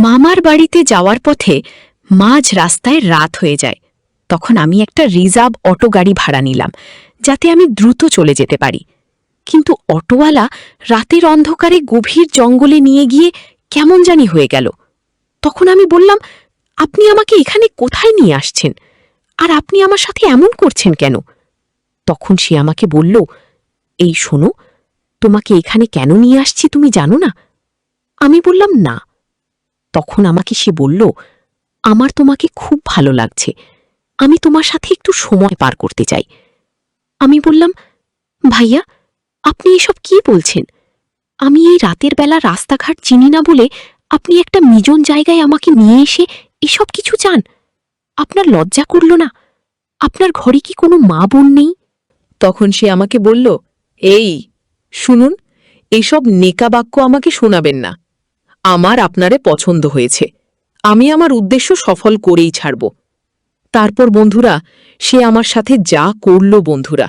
মামার বাড়িতে যাওয়ার পথে মাঝ রাস্তায় রাত হয়ে যায়। তখন আমি একটা রিজার্ভ অটো গাড়ি ভাড়া নিলাম, যাতে আমি দ্রুত চলে যেতে পারি। কিন্তু অটোওয়ালা রাতের অন্ধকারে গভীর জঙ্গলে নিয়ে গিয়ে কেমন জানি হয়ে গেল। তখন আমি বললাম, আপনি আমাকে এখানে কোথায় নিয়ে আসছেন, আর আপনি আমার সাথে এমন করছেন কেন? তখন সে আমাকে বলল, এই শোনো, তোমাকে এখানে কেন নিয়ে আসছি তুমি জানো না? আমি বললাম, না। তখন আমাকে সে বলল, আমার তোমাকে খুব ভালো লাগছে, আমি তোমার সাথে একটু সময় পার করতে চাই। আমি বললাম, ভাইয়া, আপনি এসব কি বলছেন? আমি এই রাতের বেলা রাস্তাঘাট চিনি না বলে আপনি একটা নির্জন জায়গায় আমাকে নিয়ে এসে এসব কিছু চান? আপনার লজ্জা করল না? আপনার ঘরে কি কোনো মা বোন নেই? তখন সে আমাকে বলল, এই শুনুন, এইসব নেকা বাক্য আমাকে শোনাবেন না। আমার আপনারে পছন্দ হয়েছে, আমি আমার উদ্দেশ্য সফল করেই ছাড়ব। তারপর বন্ধুরা, সে আমার সাথে যা করল বন্ধুরা,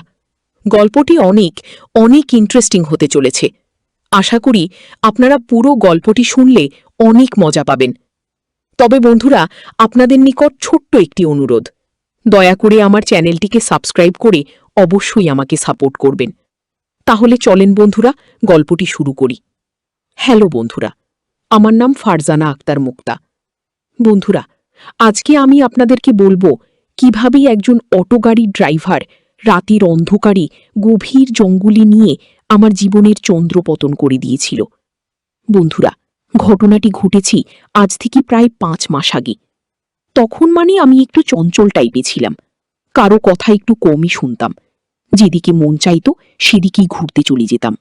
গল্পটি অনেক অনেক ইন্টারেস্টিং হতে চলেছে। আশা করি আপনারা পুরো গল্পটি শুনলে অনেক মজা পাবেন। তবে বন্ধুরা, আপনাদের নিকট ছোট্ট একটি অনুরোধ, দয়া করে আমার চ্যানেলটিকে সাবস্ক্রাইব করে অবশ্যই আমাকে সাপোর্ট করবেন। তাহলে চলেন বন্ধুরা, গল্পটি শুরু করি। হ্যালো বন্ধুরা, আমার নাম ফারজানা আক্তার মুক্তা। বন্ধুরা, আজকে আমি আপনাদেরকে বলবো কিভাবে একজন অটো গাড়ির ড্রাইভার রাতের অন্ধকারে গভীর জঙ্গলে নিয়ে আমার জীবনের চন্দ্রপতন করে দিয়েছিল। বন্ধুরা, ঘটনাটি ঘটেছি আজ থেকে প্রায় 5 মাস আগে। তখন আমি একটু চঞ্চল টাইপে ছিলাম, কারো কথা একটু কমই শুনতাম, যেদিকে মন চাইত সেদিকেই ঘুরতে চলে যেতাম।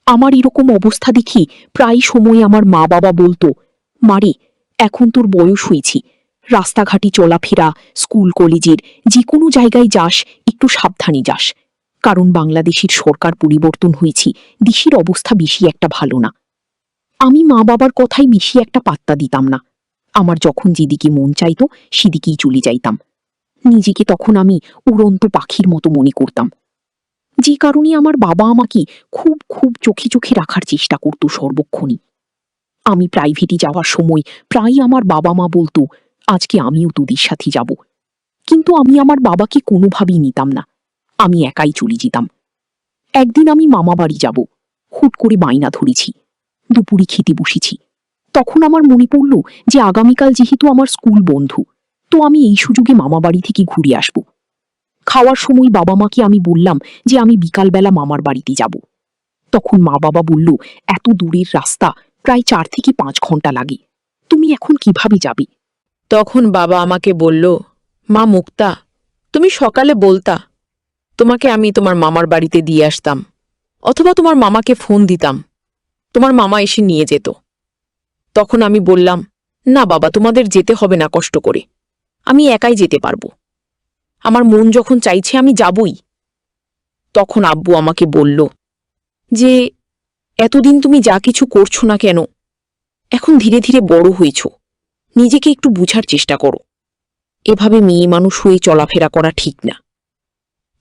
আমার এরকম অবস্থা দেখি প্রায় সময় আমার মা বাবা বলতো, মারে, এখন তোর বয়স হয়েছি, রাস্তাঘাটে চলাফেরা, স্কুল কলেজের যে কোনো জায়গায় যাস একটু সাবধানে যাস, কারণ বাংলাদেশের সরকার পরিবর্তন হয়েছে, দেশের অবস্থা বেশি একটা ভালো না। আমি মা বাবার কথাই বেশি একটা পাত্তা দিতাম না। আমার যখন যেদিকে মন চাইত সেদিকেই চলে যাইতাম। নিজেকে তখন আমি উড়ন্ত পাখির মতো মনে করতাম, যে কারণে আমার বাবা আমাকে খুব খুব চোখে চোখে রাখার চেষ্টা করত সর্বক্ষণই। আমি প্রাইভেটে যাওয়ার সময় প্রায় আমার বাবা মা বলতো, আজকে আমিও তোদের সাথে যাব। কিন্তু আমি আমার বাবাকে কোনোভাবেই নিতাম না, আমি একাই চলে যেতাম। একদিন আমি মামা বাড়ি যাব, হুট করে বায়না ধরেছি, দুপুরে খেতে বসেছি। তখন আমার মনে পড়ল যে আগামীকাল যেহেতু আমার স্কুল বন্ধ, তো আমি এই সুযোগে মামা বাড়ি থেকে ঘুরে আসব। খাওয়ার সময় বাবা মাকে আমি বললাম যে আমি বিকালবেলা মামার বাড়িতে যাব। তখন মা বাবা বলল, এত দূরের রাস্তা, প্রায় 4 থেকে 5 ঘন্টা লাগে, তুমি এখন কিভাবে যাবে? তখন বাবা আমাকে বলল, মা মুক্তা, তুমি সকালে বলতা, তোমাকে আমি তোমার মামার বাড়িতে দিয়ে আসতাম, অথবা তোমার মামাকে ফোন দিতাম, তোমার মামা এসে নিয়ে যেত। তখন আমি বললাম, না বাবা, তোমাদের যেতে হবে না কষ্ট করে, আমি একাই যেতে পারবো, আমার মন যখন চাইছে আমি যাবই। তখন আব্বু আমাকে বলল যে, এতদিন তুমি যা কিছু করছো না কেন, এখন ধীরে ধীরে বড় হয়েছ, নিজেকে একটু বুঝার চেষ্টা করো, এভাবে মেয়ে মানুষ হয়ে চলাফেরা করা ঠিক না।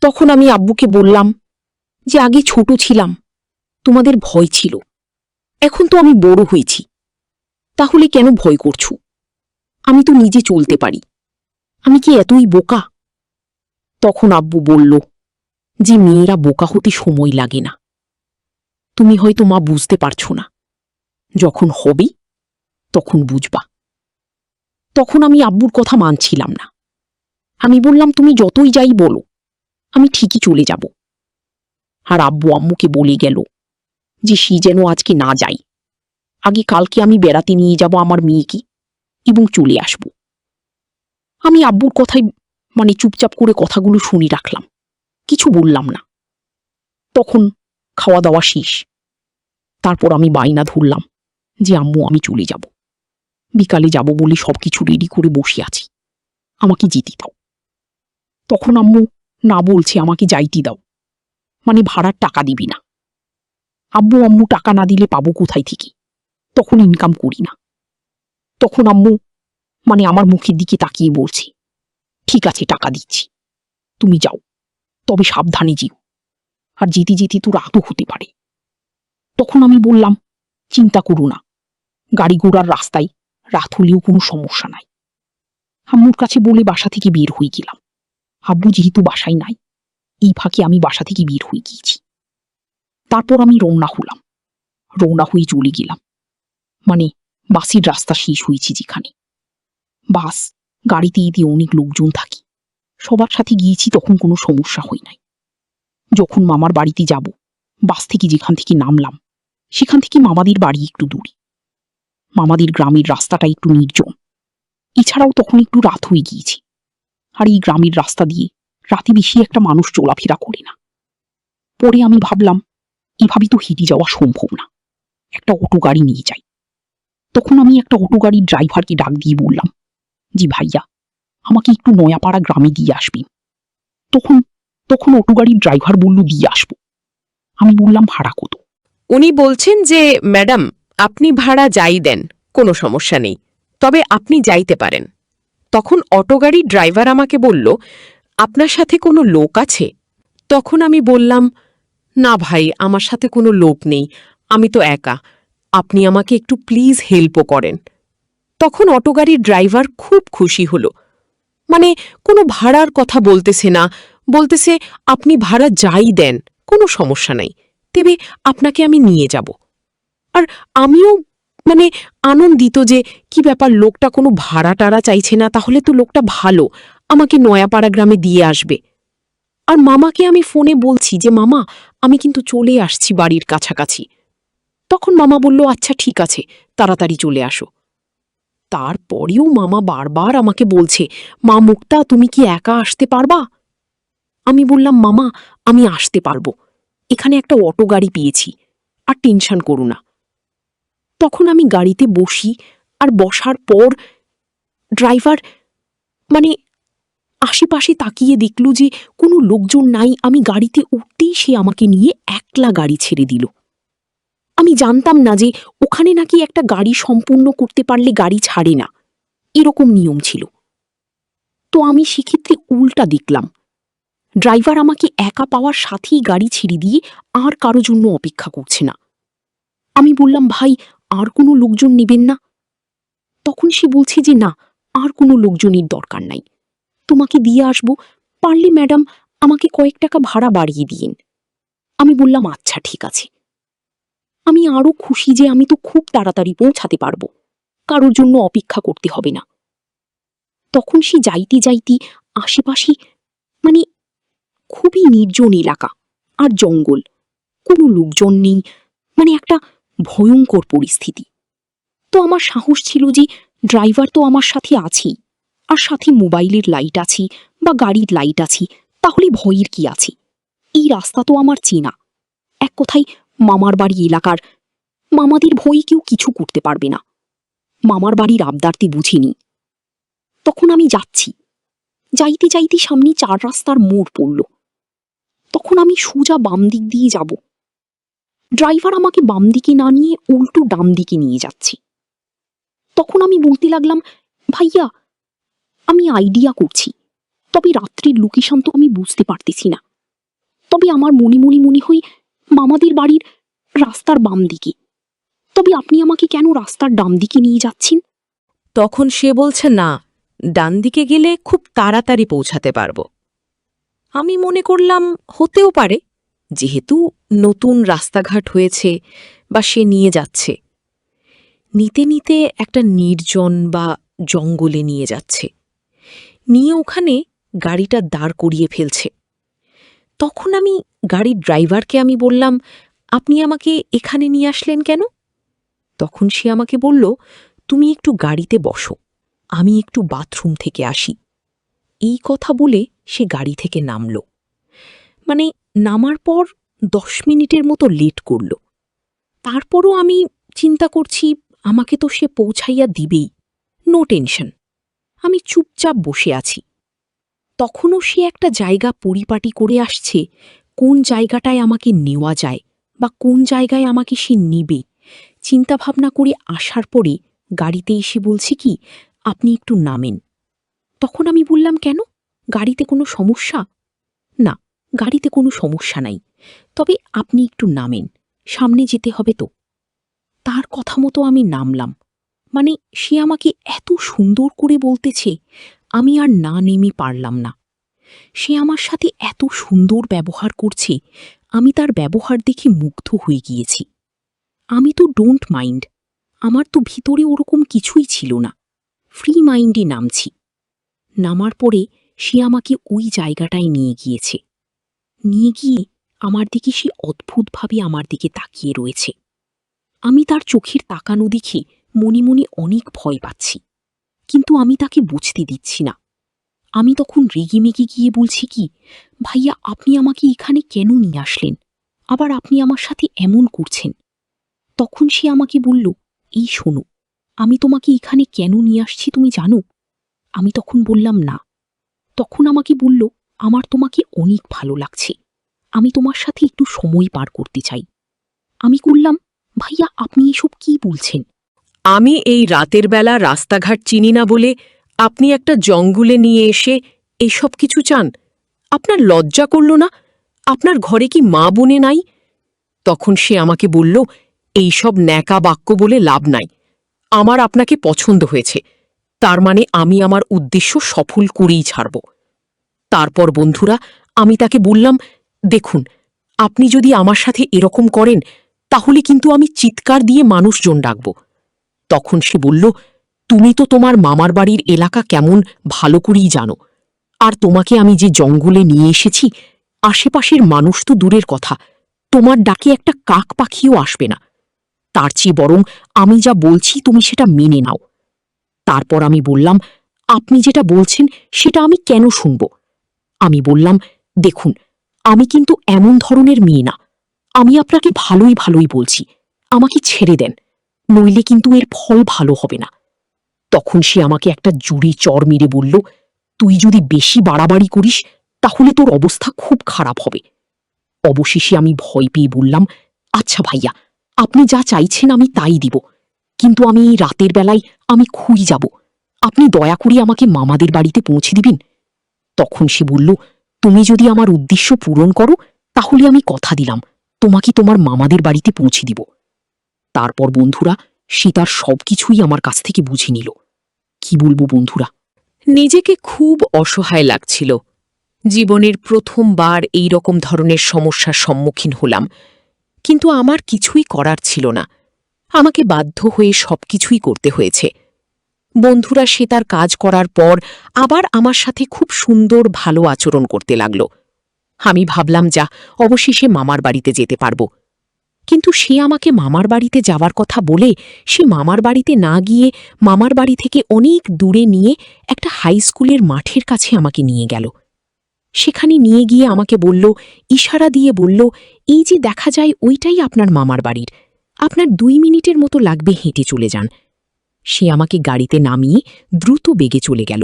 তখন আমি আব্বুকে বললাম যে, আগে ছোট ছিলাম, তোমাদের ভয় ছিল, এখন তো আমি বড় হয়েছি, তাহলে কেন ভয় করছো? আমি তো নিজে চলতে পারি, আমি কি এতই বোকা? তখন আব্বু বলল যে, মেয়েরা বোকা হতে সময় লাগে না, তুমি হয়তো মা বুঝতে পারছো না, যখন হবে তখন বুঝবা। তখন আমি আব্বুর কথা মানছিলাম না, আমি বললাম, তুমি যতই যাই বলো, আমি ঠিকই চলে যাব। আর আব্বু আম্মুকে বলে গেল যে সে যেন আজকে না যাই, আগে কালকে আমি বেড়াতে নিয়ে যাব আমার মেয়েকে এবং চলে আসব। আমি আব্বুর কথাই চুপচাপ করে কথাগুলো শুনে রাখলাম, কিছু বললাম না। তখন খাওয়া দাওয়া শেষ, তারপর আমি বায়না ধরলাম যে, আম্মু আমি চলে যাব, বিকালে যাব বলে সবকিছু রেডি করে বসে আছি, আমাকে যেতে দাও। তখন আম্মু না বলছে আমাকে যাইতে দাও, ভাড়ার টাকা দিবি না। আব্বু আম্মু টাকা না দিলে পাবো কোথায় থেকে, তখন ইনকাম করি না। তখন আম্মু আমার মুখের দিকে তাকিয়ে বলছে, ঠিক আছে টাকা দিচ্ছি, তুমি যাও, তবে সাবধানে যেও, আর যেতে যেতে তো রাতও হতে পারে। তখন আমি বললাম, চিন্তা করো না, গাড়ি ঘোড়ার রাস্তায় রাত হলেও কোনো সমস্যা নাই। আম্মুর কাছে বলে বাসা থেকে বের হয়ে গেলাম। আব্বু যেহেতু বাসায় নাই, এই ফাঁকে আমি বাসা থেকে বের হয়ে গিয়েছি। তারপর আমি রওনা হয়ে চলে গেলাম, মানে বাসের রাস্তা শেষ হয়েছে যেখানে। বাস গাড়িতে এতে অনেক লোকজন থাকে, সবার সাথে গিয়েছি, তখন কোনো সমস্যা হয় নাই। যখন মামার বাড়িতে যাব, বাস থেকে যেখান থেকে নামলাম সেখান থেকে মামাদের বাড়ি একটু দূরে। মামাদের গ্রামের রাস্তাটা একটু নির্জন, এছাড়াও তখন একটু রাত হয়ে গিয়েছে, আর এই গ্রামের রাস্তা দিয়ে রাতে বেশি একটা মানুষ চলাফেরা করে না। পরে আমি ভাবলাম এভাবে তো হেঁটে যাওয়া সম্ভব না, একটা অটো গাড়ি নিয়ে যাই। তখন আমি একটা অটো গাড়ির ড্রাইভারকে ডাক দিয়ে বললাম, জি ভাইয়া, আমাকে একটু নয়াপাড়া গ্রামে দিয়ে আসবেন। তখন তখন অটো গাড়ির ড্রাইভার বলল, দিয়ে আসবো। আমি বললাম, ভাড়া কত? উনি বলছেন যে ম্যাডাম, আপনি ভাড়া যাই দেন, কোনো সমস্যা নেই, তবে আপনি যাইতে পারেন। তখন অটো গাড়ির ড্রাইভার আমাকে বলল, আপনার সাথে কোনো লোক আছে? তখন আমি বললাম, না ভাই, আমার সাথে কোনো লোক নেই, আমি তো একা, আপনি আমাকে একটু প্লিজ হেল্পও করেন। তখন অটো গাড়ির ড্রাইভার খুব খুশি হল, মানে কোনো ভাড়ার কথা বলতেছে না, বলতেছে আপনি ভাড়া যাই দেন, কোনো সমস্যা নাই, তবে আপনাকে আমি নিয়ে যাব। আর আমিও মানে আনন্দিত যে কি ব্যাপার, লোকটা কোনো ভাড়া টাড়া চাইছে না, তাহলে তো লোকটা ভালো, আমাকে নয়াপাড়া গ্রামে দিয়ে আসবে। আর মামাকে আমি ফোনে বলছি যে মামা, আমি কিন্তু চলে আসছি বাড়ির কাছাকাছি। তখন মামা বলল, আচ্ছা ঠিক আছে, তাড়াতাড়ি চলে আসো। তারপরেও মামা বারবার আমাকে বলছে, মা মুক্তা, তুমি কি একা আসতে পারবা? আমি বললাম, মামা আমি আসতে পারবো, এখানে একটা অটো গাড়ি পেয়েছি, আর টেনশন করো না। তখন আমি গাড়িতে বসি, আর বসার পর ড্রাইভার মানে আশেপাশে তাকিয়ে দেখল যে কোনো লোকজন নাই। আমি গাড়িতে উঠতেই সে আমাকে নিয়ে একলা গাড়ি ছেড়ে দিল। আমি জানতাম না যে ওখানে নাকি একটা গাড়ি সম্পূর্ণ করতে পারলে গাড়ি ছাড়ে না, এরকম নিয়ম ছিল। তো আমি সেক্ষেত্রে উল্টা দেখলাম, ড্রাইভার আমাকে একা পাওয়ার সাথেই গাড়ি ছেড়ে দিয়ে আর কারো জন্য অপেক্ষা করছে না। আমি বললাম, ভাই আর কোনো লোকজন নেবেন না? তখন সে বলছে যে না, আর কোনো লোকজনের দরকার নাই, তোমাকে দিয়ে আসবো, পারলে ম্যাডাম আমাকে কয়েক টাকা ভাড়া বাড়িয়ে দিন। আমি বললাম, আচ্ছা ঠিক আছে। আমি আরো খুশি যে আমি তো খুব তাড়াতাড়ি পৌঁছাতে পারবো, কারোর জন্য অপেক্ষা করতে হবে না। তখন সে যাইতে যাইতে আশেপাশে মানে খুবই নির্জন এলাকা আর জঙ্গল, কোনো লোকজন নেই, মানে একটা ভয়ঙ্কর পরিস্থিতি। তো আমার সাহস ছিল যে ড্রাইভার তো আমার সাথে আছেই, আর সাথে মোবাইলের লাইট আছে বা গাড়ির লাইট আছে, তাহলে ভয়ের কি আছে? এই রাস্তা তো আমার চেনা, এক কথায় মামার বাড়ি এলাকার, মামাদের ভয়ে কেউ কিছু করতে পারবে না, মামার বাড়ির আবদারতে বুঝিনি। তখন আমি যাচ্ছি, যাইতে যাইতে সামনে 4 রাস্তার মোড় পড়ল। তখন আমি সোজা বাম দিক দিয়ে যাব, ড্রাইভার আমাকে বাম দিকে না নিয়ে উল্টো ডান দিকে নিয়ে যাচ্ছে। তখন আমি বলতে লাগলাম, ভাইয়া আমি আইডিয়া করছি, তবে রাত্রির লোকেশন তো আমি বুঝতে পারতেছি না, তবে আমার মনে হয় মামাদের বাড়ির রাস্তার বাম দিকে, তবে আপনি আমাকে কেন রাস্তার ডান দিকে নিয়ে যাচ্ছেন? তখন সে বলছে, না, ডান দিকে গেলে খুব তাড়াতাড়ি পৌঁছাতে পারবো। আমি মনে করলাম হতেও পারে, যেহেতু নতুন রাস্তাঘাট হয়েছে বা সে নিয়ে যাচ্ছে। নিতে নিতে একটা নির্জন বা জঙ্গলে নিয়ে যাচ্ছে, নিয়ে ওখানে গাড়িটা দাঁড় করিয়ে ফেলছে। তখন আমি গাড়ির ড্রাইভারকে আমি বললাম, আপনি আমাকে এখানে নিয়ে আসলেন কেন? তখন সে আমাকে বলল, তুমি একটু গাড়িতে বসো, আমি একটু বাথরুম থেকে আসি। এই কথা বলে সে গাড়ি থেকে নামল। মানে নামার পর 10 মিনিটের মতো লেট করল। তারপরও আমি চিন্তা করছি, আমাকে তো সে পৌঁছাইয়া দিবেই, নো টেনশন। আমি চুপচাপ বসে আছি। তখনও সে একটা জায়গা পরিপাটি করে আসছে, কোন জায়গাটায় আমাকে নেওয়া যায় বা কোন জায়গায় আমাকে সে নিবে চিন্তাভাবনা করে আসার পরে গাড়িতে এসে বলছে কি, আপনি একটু নামেন। তখন আমি বললাম, কেন, গাড়িতে কোনো সমস্যা? না, গাড়িতে কোনো সমস্যা নাই, তবে আপনি একটু নামেন, সামনে যেতে হবে তো। তার কথা মতো আমি নামলাম, মানে সে আমাকে এত সুন্দর করে বলতেছে, আমি আর না নেমে পারলাম না। সে আমার সাথে এত সুন্দর ব্যবহার করছে, আমি তার ব্যবহার দেখে মুগ্ধ হয়ে গিয়েছি। আমি তো ডোন্ট মাইন্ড, আমার তো ভিতরে ওরকম কিছুই ছিল না। ফ্রি মাইন্ডে নামছি। নামার পরে সে আমাকে ওই জায়গাটায় নিয়ে গিয়েছে। নিয়ে গিয়ে আমার দিকে সে অদ্ভুতভাবে আমার দিকে তাকিয়ে রয়েছে। আমি তার চোখের তাকানো দেখে মনে মনে অনেক ভয় পাচ্ছি, কিন্তু আমি তাকে বুঝতে দিচ্ছি না। আমি তখন রেগেমেগে গিয়ে বলছি কি, ভাইয়া আপনি আমাকে এখানে কেন নিয়ে আসলেন, আবার আপনি আমার সাথে এমন করছেন? তখন সে আমাকে বলল, এই শোনো, আমি তোমাকে এখানে কেন নিয়ে আসছি তুমি জানো? আমি তখন বললাম না। তখন আমাকে বলল, আমার তোমাকে অনেক ভালো লাগছে, আমি তোমার সাথে একটু সময় পার করতে চাই। আমি করলাম, ভাইয়া আপনি এসব কি বলছেন? আমি এই রাতের বেলা রাস্তাঘাট চিনি না বলে আপনি একটা জঙ্গলে নিয়ে এসে এইসব কিছু চান? আপনার লজ্জা করল না? আপনার ঘরে কি মা বোনে নাই? তখন সে আমাকে বলল, এইসব ন্যাকা বাক্য বলে লাভ নাই। আমার আপনাকে পছন্দ হয়েছে, তার মানে আমি আমার উদ্দেশ্য সফল করেই ছাড়ব। তারপর বন্ধুরা, আমি তাকে বললাম, দেখুন, আপনি যদি আমার সাথে এরকম করেন তাহলে কিন্তু আমি চিৎকার দিয়ে মানুষজন ডাকব। তখন সে বলল, তুমি তো তোমার মামার বাড়ির এলাকা কেমন ভালো করেই জানো, আর তোমাকে আমি যে জঙ্গলে নিয়ে এসেছি, আশেপাশের মানুষ তো দূরের কথা, তোমার ডাকে একটা কাক পাখিও আসবে না। তার চেয়ে বরং আমি যা বলছি তুমি সেটা মেনে নাও। তারপর আমি বললাম, আপনি যেটা বলছেন সেটা আমি কেন শুনব? আমি বললাম, দেখুন, আমি কিন্তু এমন ধরনের মেয়ে না, আমি আপনাকে ভালোই ভালোই বলছি, আমাকে ছেড়ে দেন, নইলে কিন্তু এর ফল ভালো হবে না। তখন সে আমাকে একটা জুড়ি চড় মেরে বলল, তুই যদি বেশি বাড়াবাড়ি করিস তাহলে তোর অবস্থা খুব খারাপ হবে। অবশেষে আমি ভয় পেয়ে বললাম, আচ্ছা ভাইয়া, আপনি যা চাইছেন আমি তাই দিব, কিন্তু আমি এই রাতের বেলায় আমি খুই যাব, আপনি দয়া করে আমাকে মামাদের বাড়িতে পৌঁছে দিবেন। তখন সে বলল, তুমি যদি আমার উদ্দেশ্য পূরণ করো তাহলে আমি কথা দিলাম তোমাকে তোমার মামাদের বাড়িতে পৌঁছে দিব। তারপর বন্ধুরা, সে তার সবকিছুই আমার কাছ থেকে বুঝে নিল। কি বলবো বন্ধুরা, নিজেকে খুব অসহায় লাগছিল। জীবনের প্রথমবার এই রকম ধরনের সমস্যার সম্মুখীন হলাম, কিন্তু আমার কিছুই করার ছিল না, আমাকে বাধ্য হয়ে সবকিছুই করতে হয়েছে। বন্ধুরা, সে তার কাজ করার পর আবার আমার সাথে খুব সুন্দর ভালো আচরণ করতে লাগল। আমি ভাবলাম, যা, অবশেষে মামার বাড়িতে যেতে পারব। কিন্তু সে আমাকে মামার বাড়িতে যাওয়ার কথা বলে সে মামার বাড়িতে না গিয়ে মামার বাড়ি থেকে অনেক দূরে নিয়ে একটা হাই স্কুলের মাঠের কাছে আমাকে নিয়ে গেল। সেখানে নিয়ে গিয়ে আমাকে বলল, ইশারা দিয়ে বলল, এই যে দেখা যায় ওইটাই আপনার মামার বাড়ির, আপনার 2 মিনিটের মতো লাগবে, হেঁটে চলে যান। সে আমাকে গাড়িতে নামিয়ে দ্রুত বেগে চলে গেল।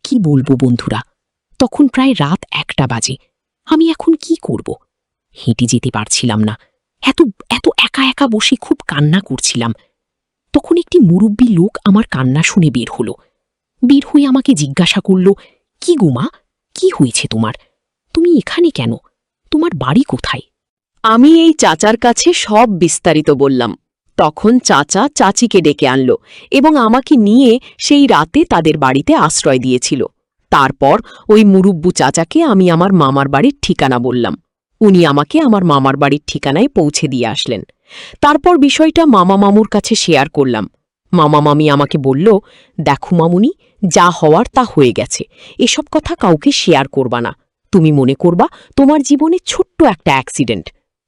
কি বলবো বন্ধুরা, তখন প্রায় রাত 1টা বাজে। আমি এখন কি করব? হেঁটে যেতে পারছিলাম না, এত এত একা একা বসে খুব কান্না করছিলাম। তখন একটি মুরব্বী লোক আমার কান্না শুনে বের হল। বের হয়ে আমাকে জিজ্ঞাসা করল, কি গোমা, কি হয়েছে তোমার? তুমি এখানে কেন? তোমার বাড়ি কোথায়? আমি এই চাচার কাছে সব বিস্তারিত বললাম। তখন চাচা চাচিকে ডেকে আনল এবং আমাকে নিয়ে সেই রাতে তাদের বাড়িতে আশ্রয় দিয়েছিল। তারপর ওই মুরুব্বু চাচাকে আমি আমার মামার বাড়ির ঠিকানা বললাম। উনি আমাকে আমার মামার বাড়ির ঠিকানায় পৌঁছে দিয়ে আসলেন। তারপর বিষয়টা মামা মামুর কাছে শেয়ার করলাম। মামা মামি আমাকে বলল, দেখো মামুনি, যা হওয়ার তা হয়ে গেছে, এসব কথা কাউকে শেয়ার করবা না, তুমি মনে করবা তোমার জীবনে ছোট্ট একটা অ্যাক্সিডেন্ট।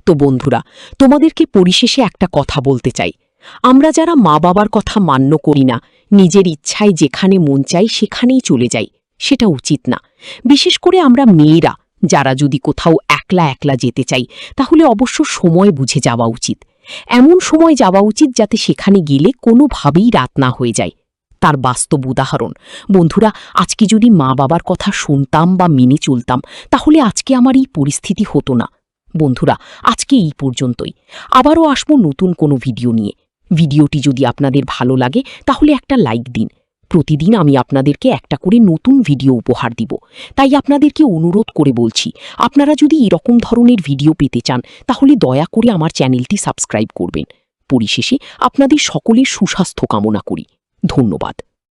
তো বন্ধুরা, তোমাদেরকে পরিশেষে একটা কথা বলতে চাই, আমরা যারা মা বাবার কথা মান্য করি না, নিজের ইচ্ছায় যেখানে মন চাই সেখানেই চলে যাই, সেটা উচিত না। বিশেষ করে আমরা মেয়েরা যারা যদি কোথাও একলা একলা যেতে চাই, তাহলে অবশ্য সময় বুঝে যাওয়া উচিত। এমন সময় যাওয়া উচিত যাতে সেখানে গেলে কোনোভাবেই রাত না হয়ে যায়। তার বাস্তব উদাহরণ, বন্ধুরা, আজকে যদি মা বাবার কথা শুনতাম বা মেনে চলতাম, তাহলে আজকে আমার এই পরিস্থিতি হতো না। বন্ধুরা, আজকে এই পর্যন্তই। আবারও আসবো নতুন কোনো ভিডিও নিয়ে। ভিডিওটি যদি আপনাদের ভালো লাগে তাহলে একটা লাইক দিন। প্রতিদিন আমি আপনাদেরকে একটা করে নতুন ভিডিও উপহার দিব, তাই আপনাদেরকে অনুরোধ করে বলছি, আপনারা যদি এরকম ধরনের ভিডিও পেতে চান তাহলে দয়া করে আমার চ্যানেলটি সাবস্ক্রাইব করবেন। পরিশেষে আপনাদের সকলের সুস্বাস্থ্য কামনা করি। ধন্যবাদ।